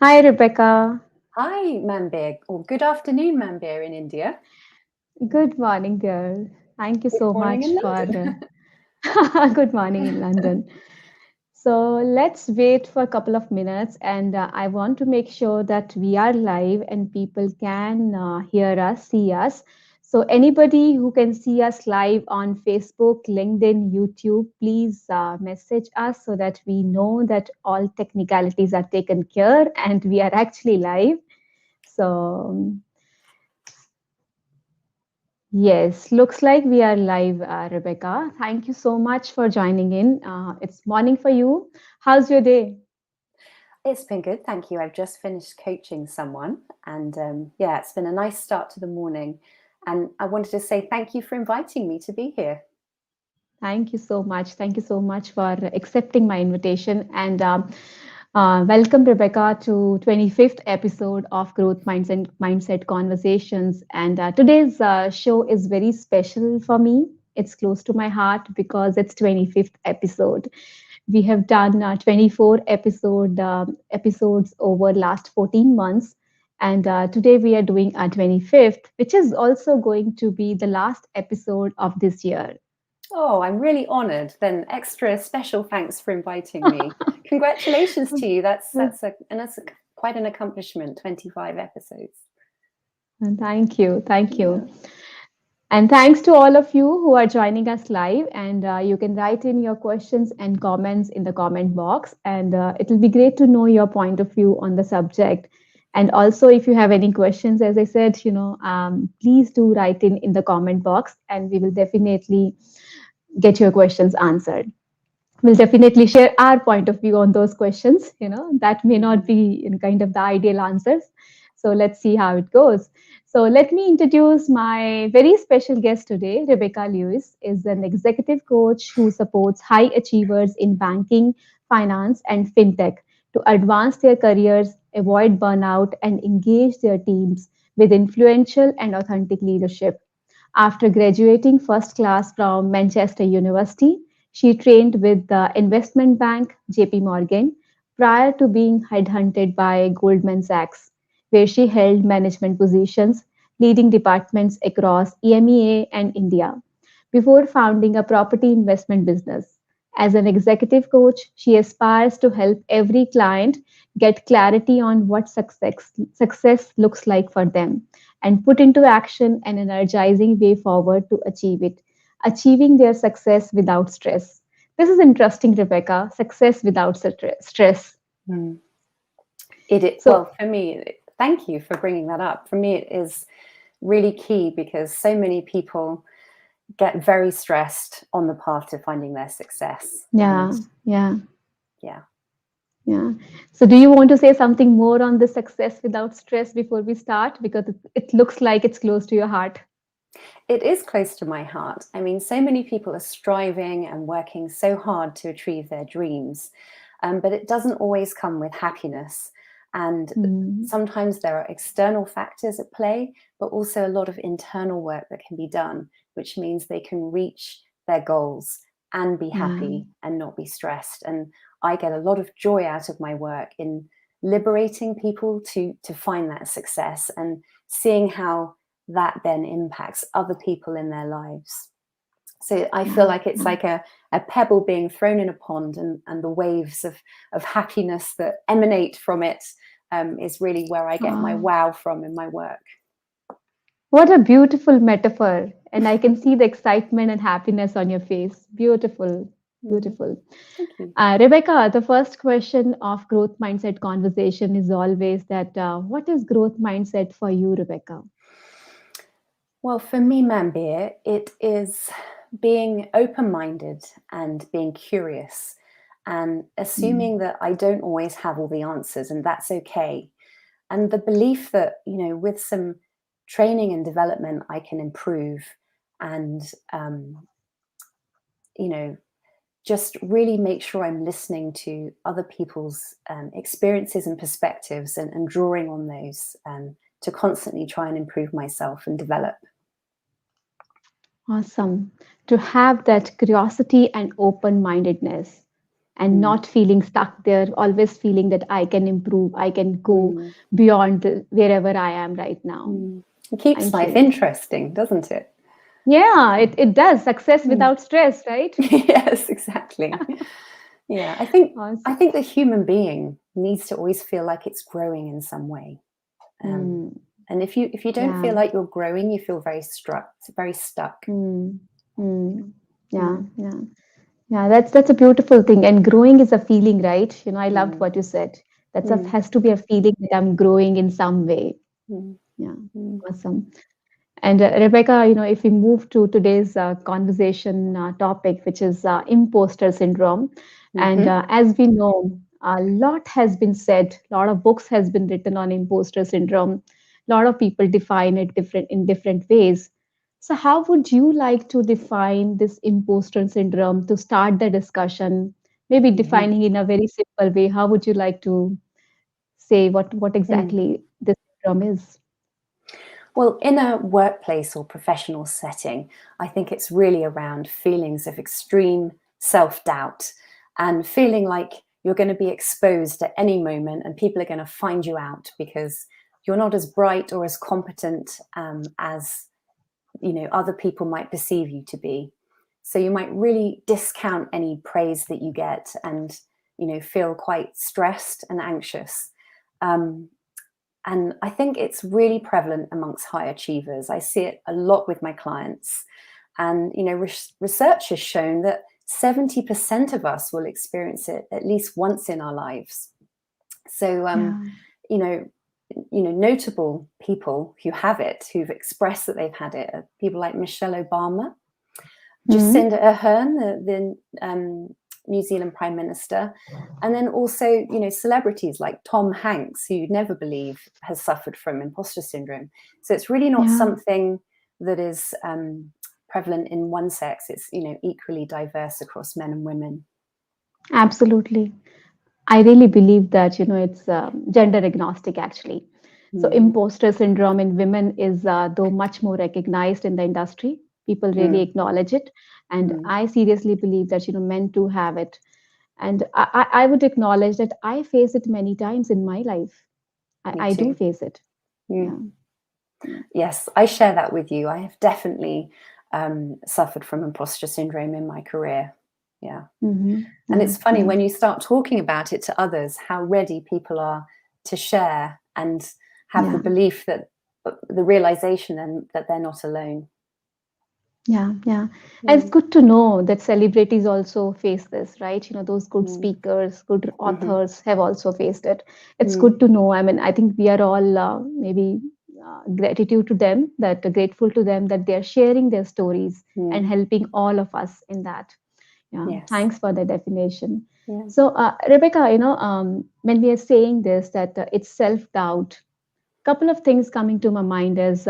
Hi, Rebecca. Hi, Manbir, or good afternoon, Manbir in India. Good morning, girl. Thank you Good so morning much in for London. good morning in London. So let's wait for a couple of minutes, and I want to make sure that we are live and people can hear us, see us. So anybody who can see us live on Facebook, LinkedIn, YouTube, please message us so that we know that all technicalities are taken care and we are actually live. So yes, looks like we are live, Rebecca. Thank you so much for joining in. It's morning for you. How's your day? It's been good, thank you. I've just finished coaching someone, and yeah, it's been a nice start to the morning. And I wanted to say thank you for inviting me to be here. Thank you so much. Thank you so much for accepting my invitation. And welcome, Rebecca, to 25th episode of Growth Mindset Conversations. And today's show is very special for me. It's close to my heart because it's 25th episode. We have done 24 episodes over last 14 months. And today we are doing our 25th, which is also going to be the last episode of this year. Oh, I'm really honored. Then extra special thanks for inviting me. Congratulations to you. That's quite an accomplishment. 25 episodes. And thank you. Thank Yeah. you. And thanks to all of you who are joining us live. And you can write in your questions and comments in the comment box. And it will be great to know your point of view on the subject. And also, if you have any questions, as I said, please do write in the comment box, and we will definitely get your questions answered. We'll definitely share our point of view on those questions. That may not Mhm. be in kind of the ideal answers. So let's see how it goes. So let me introduce my very special guest today. Rebecca Lewis is an executive coach who supports high achievers in banking, finance, and fintech to advance their careers, avoid burnout, and engage their teams with influential and authentic leadership. After graduating first class from Manchester University, she trained with the investment bank JP Morgan prior to being headhunted by Goldman Sachs, where she held management positions leading departments across EMEA and India before founding a property investment business. As an executive coach, she aspires to help every client get clarity on what success looks like for them and put into action an energizing way forward to achieve it, achieving their success without stress. This is interesting, Rebecca. Success without stress. Mm. So, Well, for me, thank you for bringing that up. For me, it is really key because so many people get very stressed on the path to finding their success. And yeah, yeah, yeah, yeah. So, do you want to say something more on the success without stress before we start? Because it looks like it's close to your heart. it is close to my heart. I mean, so many people are striving and working so hard to achieve their dreams, but it doesn't always come with happiness. And Mm, sometimes there are external factors at play, but also a lot of internal work that can be done, which means they can reach their goals and be yeah. happy and not be stressed. And I get a lot of joy out of my work in liberating people to find that success and seeing how that then impacts other people in their lives. So I feel Yeah, like it's yeah. like a pebble being thrown in a pond, and the waves of happiness that emanate from it is really where I get my Oh, wow from in my work. what a beautiful metaphor. And I can see the excitement and happiness on your face. Beautiful, Mhm. beautiful. Thank you. Rebecca, the first question of growth mindset conversation is always that what is growth mindset for you, Rebecca? Well, for me, Mambir, it is being open minded and being curious and Mm, assuming that I don't always have all the answers, and that's okay. And the belief that, with some training and development, I can improve and, you know, just really make sure I'm listening to other people's experiences and perspectives and drawing on those to constantly try and improve myself and develop. awesome. To have that curiosity and open mindedness. and not feeling stuck there, always feeling that I can improve, I can go Mm. beyond wherever I am right now. It keeps Thank life you. interesting, doesn't it? Yeah, it does. Success without stress, right? Yes, exactly. Yeah, I think Awesome. the human being needs to always feel like it's growing in some way. Um, Mm, and if you don't yeah. feel like you're growing, you feel very stuck. Mm, mm, yeah, Mm, yeah. Yeah, that's a beautiful thing. And growing is a feeling, right? I loved mm, what you said. That's a mm, has to be a feeling that I'm growing in some way. mm, Yeah, mm, awesome. And Rebecca, if we move to today's conversation topic, which is imposter syndrome, and mhm, as we know, a lot has been said, a lot of books has been written on imposter syndrome. A lot of people define it different ways. So, how would you like to define this imposter syndrome to start the discussion? Maybe mhm, defining in a very simple way. How would you like to say what mm. exactly this syndrome is? Well, in a workplace or professional setting, I think it's really around feelings of extreme self-doubt and feeling like you're going to be exposed at any moment and people are going to find you out because you're not as bright or as competent as other people might perceive you to be. So you might really discount any praise that you get and feel quite stressed and anxious. Um, and I think it's really prevalent amongst high achievers. I see it a lot with my clients. And, research has shown that 70% of us will experience it at least once in our lives. So, Yeah. you know, notable people who have it, who've expressed that they've had it, are people like Michelle Obama, Mm-hmm. Jacinda Ardern, the New Zealand Prime Minister, and then also, celebrities like Tom Hanks, who you'd never believe has suffered from imposter syndrome. So it's really not Yeah. something that is prevalent in one sex. It's equally diverse across men and women. Absolutely. I really believe that, it's gender agnostic actually. So Mm, imposter syndrome in women is though much more recognized in the industry. People really mm, acknowledge it. And mm. I seriously believe that, men too have it. And I would acknowledge that I face it many times in my life. Me I do too. face it. Mm. Yeah. Yeah. Yes, I share that with you. I have definitely suffered from imposter syndrome in my career. Yeah. And Yeah. it's funny Yeah. when you start talking about it to others, how ready people are to share and have the Yeah. belief that the realization and that they're not alone. Yeah, yeah. And it's Mm, good to know that celebrities also face this, right? Those good mm, speakers, good mhm, authors have also faced it. It's mm, good to know. I mean, I think we are all maybe gratitude to them, that grateful to them that they are sharing their stories and mm. helping all of us in that. Yeah, Yes. thanks for the definition. Yeah. So, Rebecca, when we are saying this, that it's self-doubt, couple of things coming to my mind is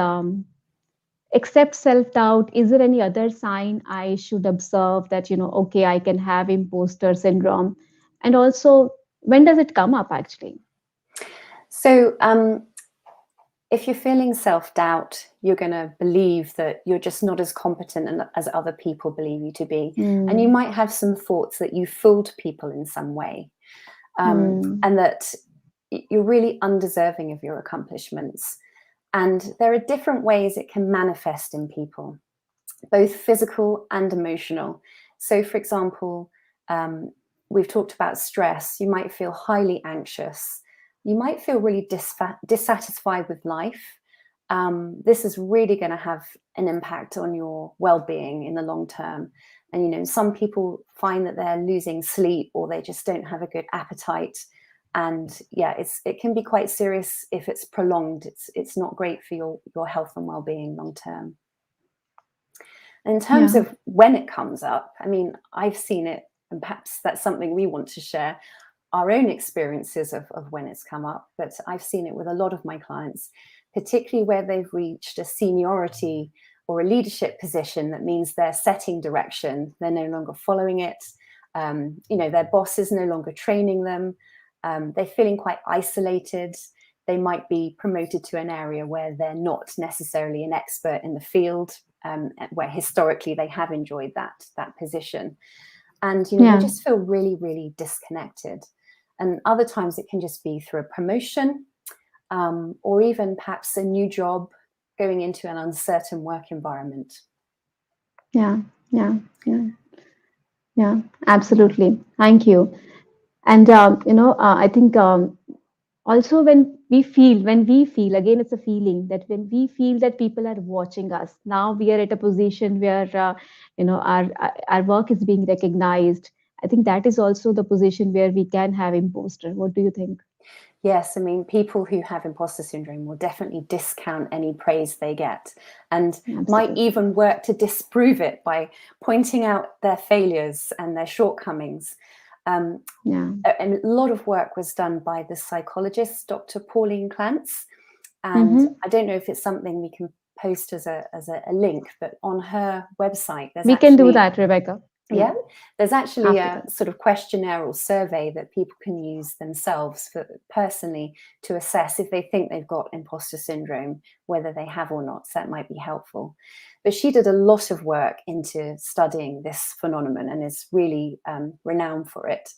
except self doubt, is there any other sign I should observe that, okay, I can have imposter syndrome? And also, when does it come up actually? So if you're feeling self-doubt, you're going to believe that you're just not as competent as other people believe you to be. And you Mm, might have some thoughts that you fooled people in some way, mm, and that you're really undeserving of your accomplishments. And there are different ways it can manifest in people, both physical and emotional. So, for example, um, we've talked about stress. You might feel highly anxious. You might feel really dissatisfied with life. This is really going to have an impact on your well-being in the long term. And some people find that they're losing sleep or they just don't have a good appetite. And yeah, it can be quite serious if it's prolonged. It's not great for your health and well-being long term. In terms yeah, of when it comes up, I mean, I've seen it, and perhaps that's something we want to share our own experiences of when it's come up. But I've seen it with a lot of my clients, particularly where they've reached a seniority or a leadership position that means they're setting direction, they're no longer following it. Their boss is no longer training them. They're feeling quite isolated. They might be promoted to an area where they're not necessarily an expert in the field, where historically they have enjoyed that position. And, they Yeah. just feel really, really disconnected. And other times it can just be through a promotion, or even perhaps a new job, going into an uncertain work environment. Yeah. Yeah. Yeah. Yeah. Absolutely. Thank you. And I think also when we feel again, it's a feeling that when we feel that people are watching us, now we are at a position where our work is being recognized. I think that is also the position where we can have imposter. What do you think? Yes, I mean, people who have imposter syndrome will definitely discount any praise they get, and might Absolutely. even work to disprove it by pointing out their failures and their shortcomings. Um, Yeah. a lot of work was done by the psychologist, Dr. Pauline Clance, and Mm-hmm. I don't know if it's something we can post as a link, but on her website, there's We can do actually that, Rebecca. Yeah. yeah, there's actually After a that. sort of questionnaire or survey that people can use themselves for personally to assess if they think they've got imposter syndrome, whether they have or not. So that might be helpful. But she did a lot of work into studying this phenomenon and is really renowned for it.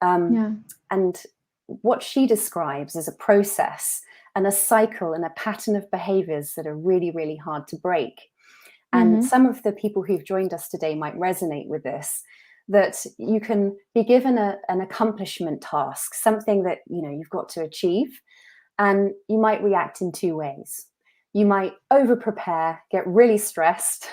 Um, Yeah. and what she describes is a process and a cycle and a pattern of behaviors that are really, really hard to break. And Mm-hmm. some of the people who've joined us today might resonate with this, that you can be given an accomplishment task, something that you've got to achieve, and you might react in two ways. You might over prepare, get really stressed.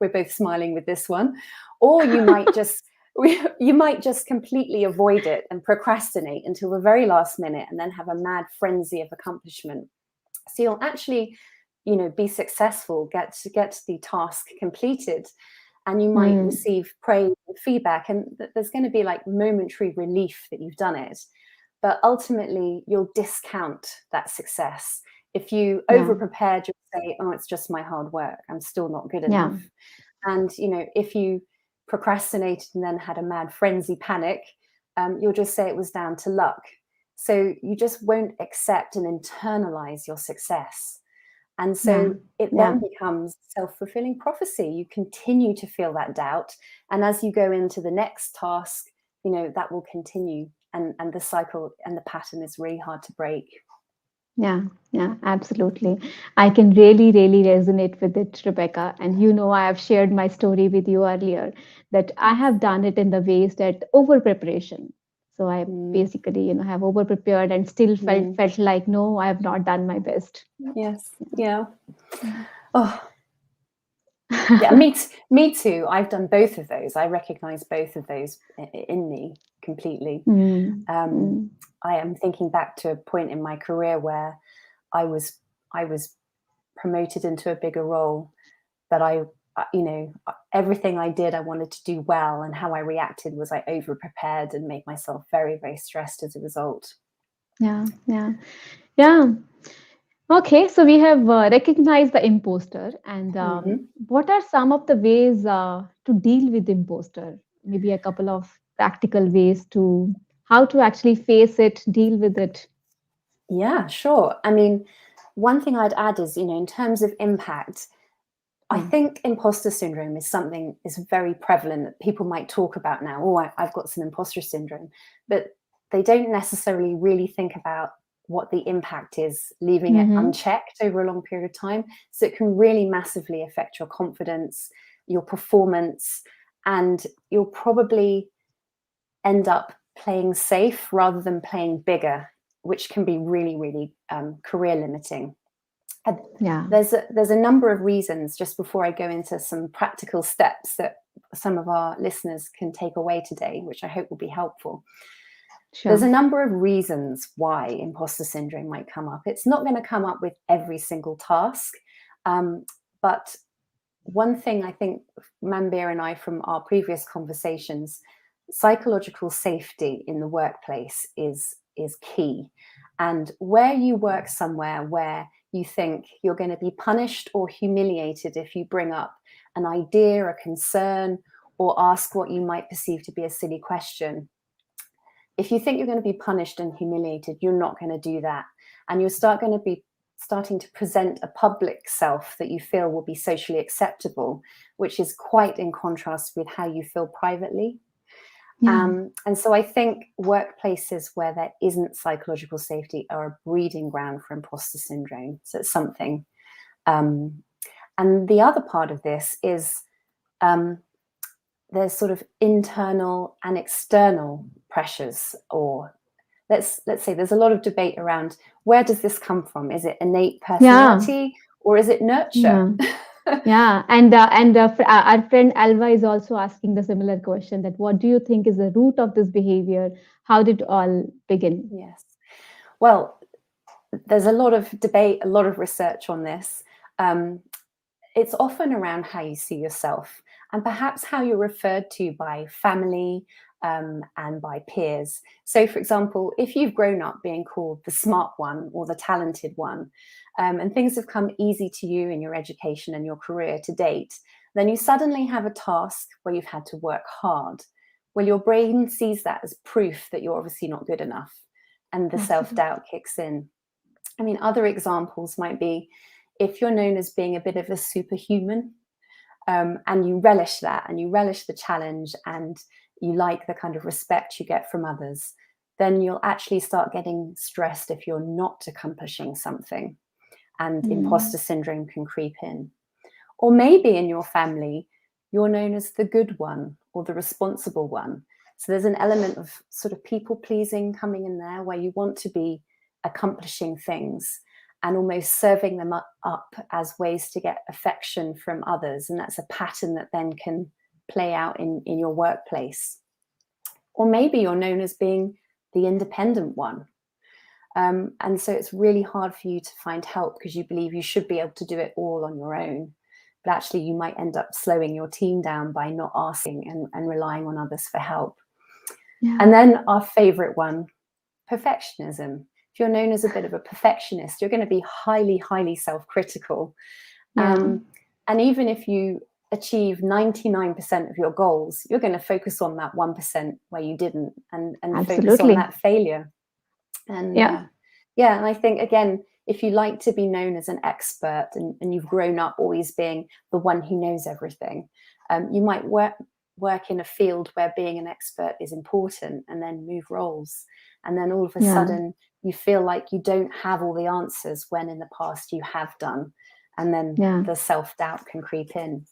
We're both smiling with this one. Or you might just completely avoid it and procrastinate until the very last minute and then have a mad frenzy of accomplishment. So you'll actually be successful, get the task completed, and you might Mm. receive praise and feedback, and there's going to be like momentary relief that you've done it, but ultimately you'll discount that success. If you over Yeah. prepared, you'll say, oh, it's just my hard work, I'm still not good Yeah. enough. And if you procrastinated and then had a mad frenzy panic, you'll just say it was down to luck. So you just won't accept and internalize your success. And Yeah. so it Yeah. then becomes self-fulfilling prophecy. You continue to feel that doubt. And as you go into the next task, that will continue. And the cycle and the pattern is really hard to break. Yeah, yeah, absolutely. I can really, really resonate with it, Rebecca. And I have shared my story with you earlier that I Yes. have done it in the ways that over preparation. So I Mm, basically, have over prepared and still felt mm, felt like no, I have not done my best. yes. Yeah. Yeah. Oh, yeah, me too. I've done both of those. I recognize both of those in me completely. Mm, Um, mm, I am thinking back to a point in my career where I was I was promoted into a bigger role, but everything I did, I wanted to do well, and how I reacted was I over prepared and made myself very, very stressed as a result. yeah, yeah, yeah. Okay, so we have recognized the imposter, and Mm-hmm. what are some of the ways to deal with imposter? Maybe a couple of practical ways to how to actually face it, deal with it. Yeah, sure. I mean, one thing I'd add is, in terms of impact, I Yeah. think imposter syndrome is very prevalent that people might talk about now. Oh, I've got some imposter syndrome, but they don't necessarily really think about what the impact is, leaving it Mm-hmm. unchecked over a long period of time. So it can really massively affect your confidence, your performance, and you'll probably end up playing safe rather than playing bigger, which can be really, really career limiting. And Yeah. there's a number of reasons, just before I go into some practical steps that some of our listeners can take away today, which I hope will be helpful. There's Sure. a number of reasons why imposter syndrome might come up. It's not going to come up with every single task, but one thing I think Manbir and I, from our previous conversations, psychological safety in the workplace is key. And where you work somewhere where you think you're going to be punished or humiliated if you bring up an idea, a concern, or ask what you might perceive to be a silly question, if you think you're going to be punished and humiliated, you're not going to do that. And you'll start going to be starting to present a public self that you feel will be socially acceptable, which is quite in contrast with how you feel privately. Yeah. And so I think workplaces where there isn't psychological safety are a breeding ground for imposter syndrome. So it's something. And the other part of this is there's sort of internal and external pressures, or let's say there's a lot of debate around where does this come from? Is it innate Yeah. personality or is it nurture? Yeah. Yeah, and our friend Alva is also asking the similar question, that what do you think is the root of this behavior? How did it all begin? Yes. Well, there's a lot of debate, a lot of research on this. It's often around how you see yourself and perhaps how you're referred to by family and by peers. So, for example, if you've grown up being called the smart one or the talented one, and things have come easy to you in your education and your career to date, then you suddenly have a task where you've had to work hard. Well, your brain sees that as proof that you're obviously not good enough, and the Absolutely. self-doubt kicks in. I mean, other examples might be if you're known as being a bit of a superhuman, and you relish that and you relish the challenge and you like the kind of respect you get from others, then you'll actually start getting stressed if you're not accomplishing something, and Mm. imposter syndrome can creep in. Or maybe in your family, you're known as the good one or the responsible one. So there's an element of sort of people pleasing coming in there, where you want to be accomplishing things and almost serving them up as ways to get affection from others. And that's a pattern that then can play out in your workplace. Or maybe you're known as being the independent one. And so it's really hard for you to find help because you believe you should be able to do it all on your own. But actually, you might end up slowing your team down by not asking and relying on others for help. Yeah. And then our favorite one, perfectionism. If you're known as a bit of a perfectionist, you're going to be highly, highly self-critical. Yeah. And even if you achieve 99% of your goals, you're going to focus on that 1% where you didn't, and focus on Absolutely. that failure. And Yeah. and I think, again, if you like to be known as an expert and you've grown up always being the one who knows everything, you might work in a field where being an expert is important, and then move roles. And then all of a Yeah. sudden you feel like you don't have all the answers when in the past you have done. And then Yeah. the self-doubt can creep in.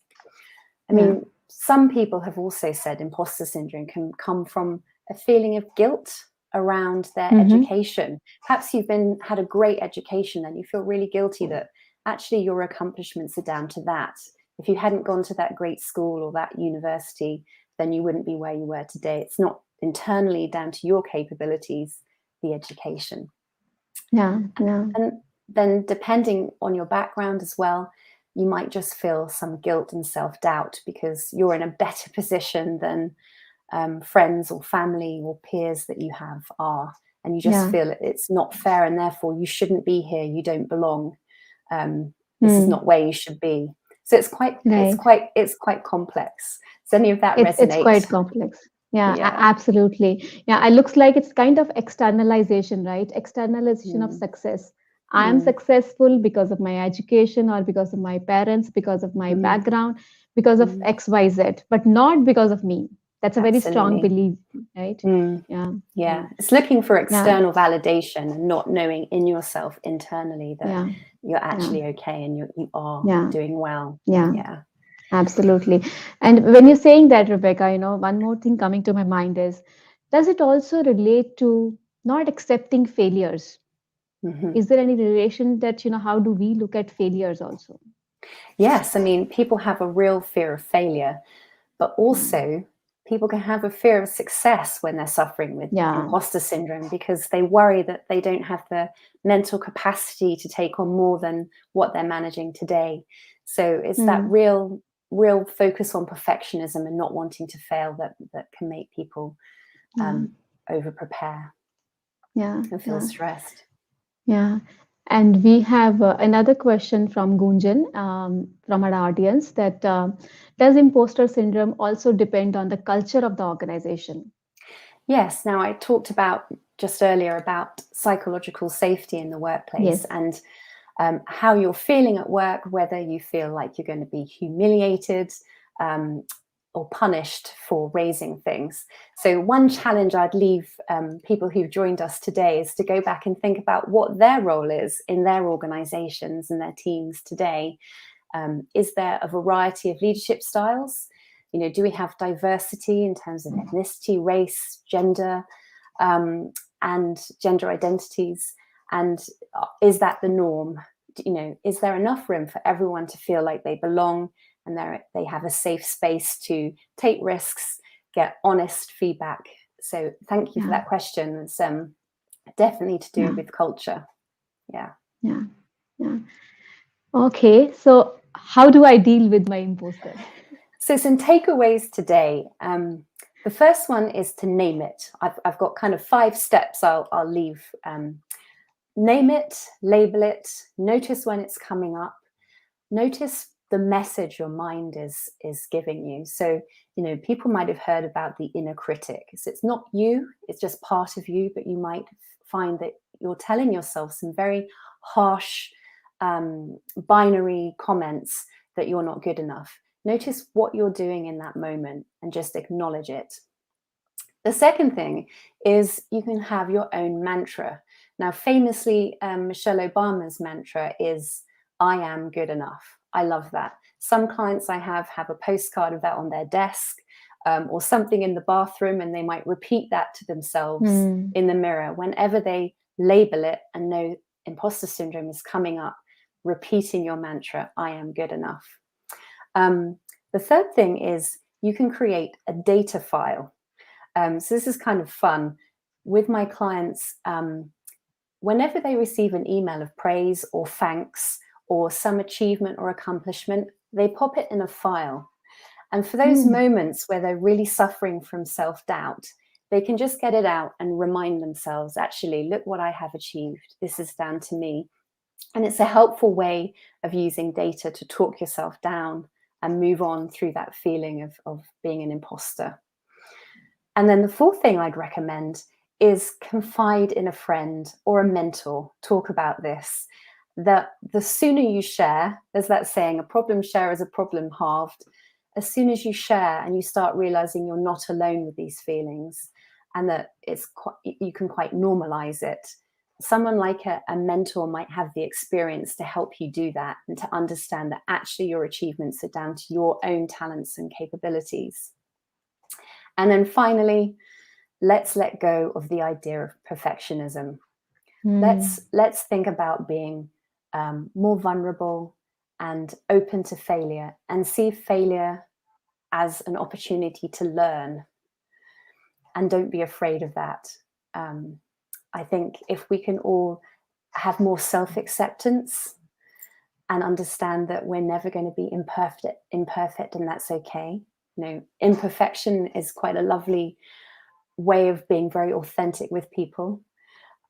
I Yeah. mean, some people have also said imposter syndrome can come from a feeling of guilt around their Mm-hmm. education. Perhaps you've had a great education and you feel really guilty that actually your accomplishments are down to that. If you hadn't gone to that great school or that university, then you wouldn't be where you were today. It's not internally down to your capabilities, the education. Yeah. Yeah. And then, depending on your background as well, you might just feel some guilt and self-doubt because you're in a better position than friends or family or peers that you have are, and you just Yeah. feel it's not fair, and therefore you shouldn't be here. You don't belong. This is Mm. not where you should be. So it's Right. quite complex. Does any of that It's resonate? quite complex. Yeah, Yeah. absolutely. Yeah, it looks like it's kind of externalization, right? Externalization of Mm, success. I am mm, successful because of my education or because of my parents, because of my mm, background, because of mm. XYZ, but not because of me. That's a very strong Absolutely. belief, right? Mm. Yeah, Yeah, yeah, it's looking for yeah, external validation and not knowing in yourself internally that yeah, you're yeah, actually okay and you are yeah, doing well. yeah. Yeah. Absolutely. And when you're saying that, Rebecca, one more thing coming to my mind is, does it also relate to not accepting failures? Hmm. Is there any relation that, how do we look at failures also? Yes, I mean, people have a real fear of failure, but Yeah. also people can have a fear of success when they're suffering with Yeah. imposter syndrome because they worry that they don't have the mental capacity to take on more than what they're managing today. So it's that Mm. real focus on perfectionism and not wanting to fail that can make people Yeah. over prepare Yeah. and feel Yeah. stressed. Yeah. And we have another question from Gunjan, from our audience, that does imposter syndrome also depend on the culture of the organization? Yes. Now, I talked about just earlier about psychological safety in the workplace, Yes. and how you're feeling at work, whether you feel like you're going to be humiliated or punished for raising things. So one challenge I'd leave people who've joined us today is to go back and think about what their role is in their organizations and their teams today. Is there a variety of leadership styles? Do we have diversity in terms of ethnicity, race, gender, and gender identities? And is that the norm? Is there enough room for everyone to feel like they belong and they have a safe space to take risks, get honest feedback? So thank you for that question. It's definitely to do with culture. Yeah. Okay, so how do I deal with my imposter? So some takeaways today. The first one is to name it. I've got kind of 5 steps I'll leave. Name it, label it, notice when it's coming up, notice the message your mind is giving you. So, people might have heard about the inner critic. So it's not you, it's just part of you, but you might find that you're telling yourself some very harsh, binary comments that you're not good enough. Notice what you're doing in that moment and just acknowledge it. The second thing is you can have your own mantra. Now, famously, Michelle Obama's mantra is, I am good enough. I love that. Some clients I have a postcard of that on their desk or something in the bathroom, and they might repeat that to themselves in the mirror whenever they label it and know imposter syndrome is coming up, repeating your mantra, I am good enough. The third thing is you can create a data file. So this is kind of fun. With my clients, whenever they receive an email of praise or thanks or some achievement or accomplishment, they pop it in a file. And for those moments where they're really suffering from self-doubt, they can just get it out and remind themselves, actually, look what I have achieved. This is down to me. And it's a helpful way of using data to talk yourself down and move on through that feeling of being an imposter. And then the fourth thing I'd recommend is confide in a friend or a mentor. Talk about this. The sooner you share, there's that saying, a problem share is a problem halved. As soon as you share and you start realizing you're not alone with these feelings and that you can quite normalize it, someone like a mentor might have the experience to help you do that and to understand that actually your achievements are down to your own talents and capabilities. And then finally, let's let go of the idea of perfectionism. Let's think about being more vulnerable and open to failure and see failure as an opportunity to learn. And don't be afraid of that. I think if we can all have more self-acceptance and understand that we're never going to be imperfect, and that's okay. Imperfection is quite a lovely way of being very authentic with people.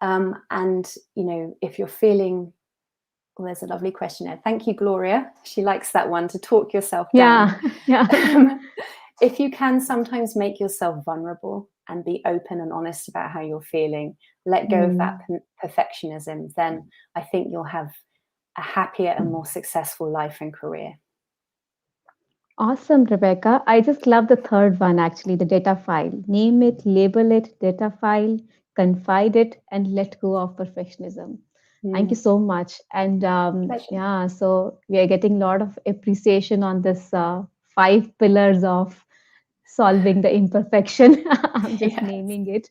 And, if you're feeling, well, there's a lovely question there. Thank you, Gloria. She likes that one, to talk yourself down. Yeah. If you can sometimes make yourself vulnerable and be open and honest about how you're feeling, let go of that perfectionism, then I think you'll have a happier and more successful life and career. Awesome, Rebecca. I just love the third one, actually, the data file. Name it, label it, data file, confide it, and let go of perfectionism. Thank you so much. And so we are getting a lot of appreciation on this 5 pillars of solving the imperfection. I'm just naming it.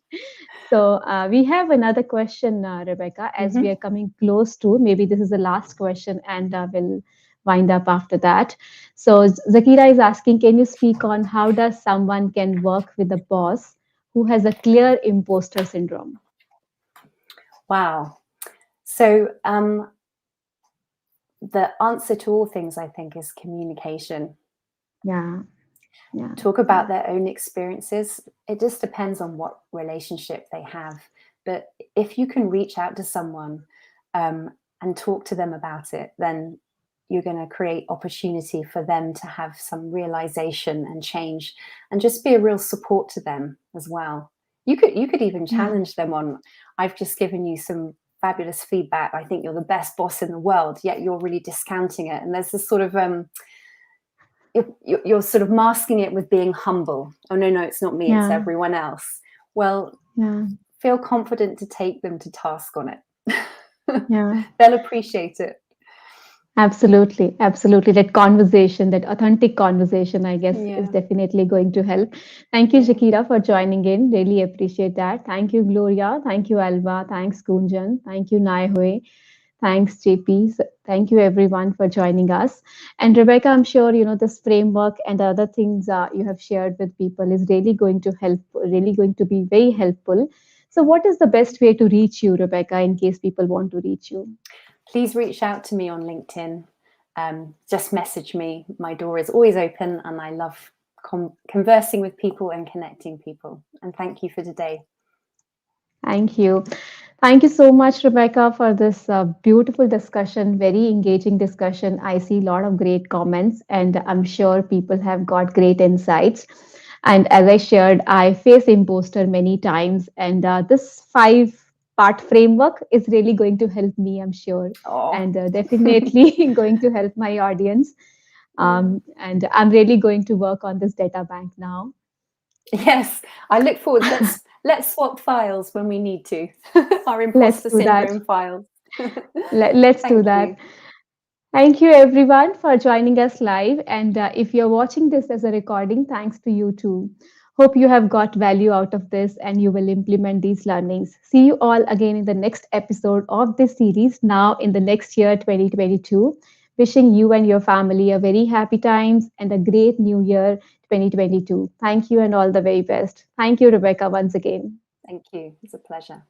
So we have another question, Rebecca, as we are coming close to, maybe this is the last question and we'll wind up after that. So Zakira is asking, can you speak on how does someone can work with a boss who has a clear imposter syndrome? Wow. So the answer to all things, I think, is communication. Yeah. Talk about their own experiences. It just depends on what relationship they have. But if you can reach out to someone and talk to them about it, then you're going to create opportunity for them to have some realization and change, and just be a real support to them as well. You could even challenge them on, I've just given you some fabulous feedback. I think you're the best boss in the world, yet you're really discounting it. And there's this sort of you're sort of masking it with being humble. Oh no, it's not me, it's Yeah. everyone else. Well, Yeah. feel confident to take them to task on it. Yeah. They'll appreciate it. Absolutely, absolutely. That conversation, that authentic conversation, I guess, is Yeah, definitely going to help. Thank you, yeah. Shakira, for joining in. Really appreciate that. Thank you, Gloria. Thank you, Alba. Thanks, Gunjan. Thank you, Naihoe. Thanks, JP. Thank you, everyone, for joining us. And Rebecca, I'm sure this framework and the other things you have shared with people is really going to help, really going to be very helpful. So, what is the best way to reach you, Rebecca, in case people want to reach you? Please reach out to me on LinkedIn. Just message me. My door is always open, and I love conversing with people and connecting people. And thank you for today. Thank you. Thank you so much, Rebecca, for this beautiful discussion, very engaging discussion. I see a lot of great comments, and I'm sure people have got great insights. And as I shared, I face imposter many times, and this five-part framework is really going to help me, I'm sure, Oh, and definitely going to help my audience. yeah. And I'm really going to work on this data bank now. Yes, I look forward. Let's swap files when we need to. Our Let's imposter do that. syndrome files. Let's do Thank that. you. Thank you, everyone, for joining us live. And if you're watching this as a recording, thanks to you too. Hope you have got value out of this and you will implement these learnings. See you all again in the next episode of this series, now in the next year, 2022. Wishing you and your family a very happy times and a great new year, 2022. Thank you and all the very best. Thank you, Rebecca, once again. Thank you. It's a pleasure.